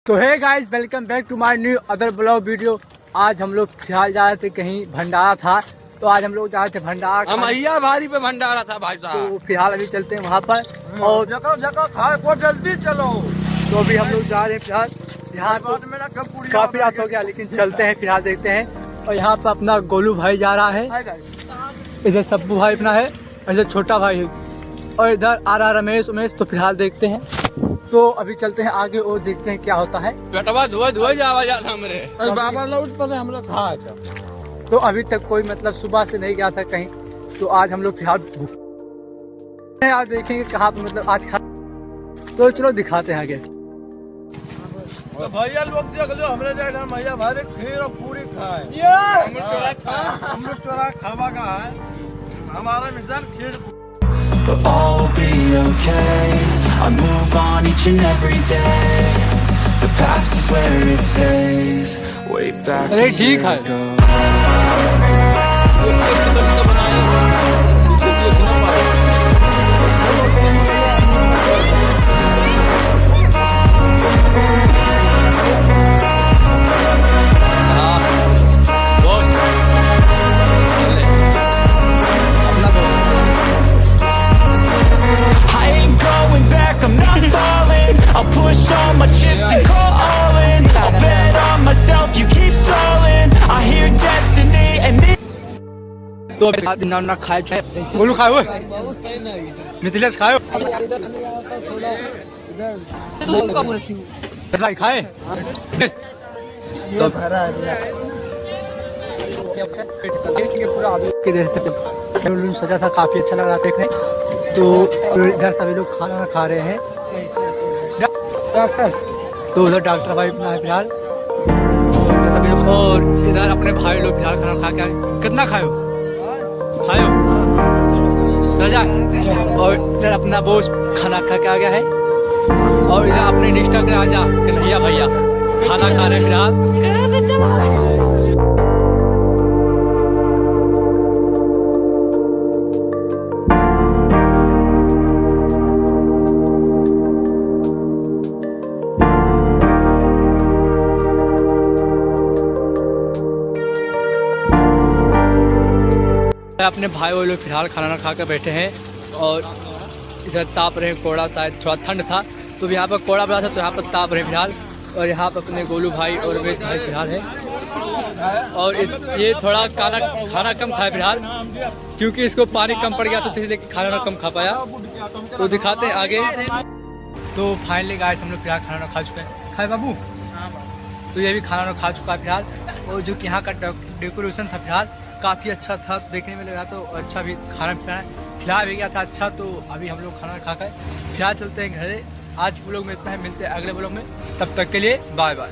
तो है guys, welcome back to my new other blog video. आज हम लोग फिलहाल जा रहे थे, कहीं भंडारा था, तो आज हम लोग जा रहे थे भंडारा। हम अहिया भारी पे भंडारा था भाई साहब। तो फिलहाल अभी चलते हैं वहाँ पर और जगह खाए को जल्दी चलो। तो अभी हम लोग जा रहे हैं फिलहाल। यहाँ तो काफी रात हो गया, लेकिन चलते हैं फिलहाल, देखते हैं। और यहाँ पर अपना गोलू भाई जा रहा है, इधर सब्बू भाई अपना है, इधर छोटा भाई है, और इधर आ रहा रमेश उमेश। तो फिलहाल देखते हैं, तो अभी चलते हैं आगे और देखते हैं क्या होता है। बेटवा धुआ जावा जाता हमरे बाबा लौट पर हमरे खा था। तो अभी तक कोई मतलब सुबह से नहीं गया था कहीं, तो आज हम लोग फिलहाल आज देखेंगे कहाँ पे मतलब आज खा। तो चलो दिखाते हैं आगे। तो भैया लोग देख लो हमरे जगह भैया भारे खीर और पूरी खाए। हम लोग चोरा खावा का है हमारा mission kheer. But all will be okay. I move on each and every day. The past is where it stays. Way back अरे a ठीक year है। ago. I ain't going back, I'm not falling. I'll push all my chips and call all in. I'll bet on myself, you keep stalling. I hear destiny and it. तो अभी ना खाए चाहे गोलू खाए हुए मिथिलेश खाए भाई खाए तो पूरा बैलून सजा था, काफी अच्छा लग रहा देखने। तो इधर सभी लोग खाना खा रहे हैं। डॉक्टर तो उधर डॉक्टर भाई अपना है फिलहाल, सभी लोग। और इधर अपने भाई लोग फिलहाल खाना खा के कितना खाओ चल जा। और इधर अपना बोस खाना खा के आ गया है, और इधर अपने इंस्टाग्राम आ जा कन्हैया भैया खाना खा रहे हैं फिलहाल। अपने भाई वो लोग फिलहाल खाना खा कर बैठे हैं, और इधर ताप रहे हैं कोड़ा, शायद थोड़ा ठंड था तो यहाँ पर कोड़ा बड़ा था, तो यहाँ पर ताप रहे फिलहाल। और यहाँ पर अपने गोलू भाई और वेद भाई फिलहाल है, और ये थोड़ा खाना कम खाए फिलहाल, क्योंकि इसको पानी कम पड़ गया, तो इसलिए खाना कम खा पाया। तो दिखाते हैं आगे। तो फाइनली गाइस हम लोग फिलहाल खाना खा चुके हैं। खाए बाबू? तो ये भी खाना खा चुका है फिलहाल। और जो कि यहाँ का डेकोरेशन था फिलहाल काफ़ी अच्छा था, देखने में लगा तो अच्छा भी खाना खिलाया भी गया था अच्छा। तो अभी हम लोग खाना खा कर फिलहाल चलते हैं घरे। आज के ब्लॉग में इतना है, मिलते हैं अगले ब्लॉग में, तब तक के लिए बाय बाय।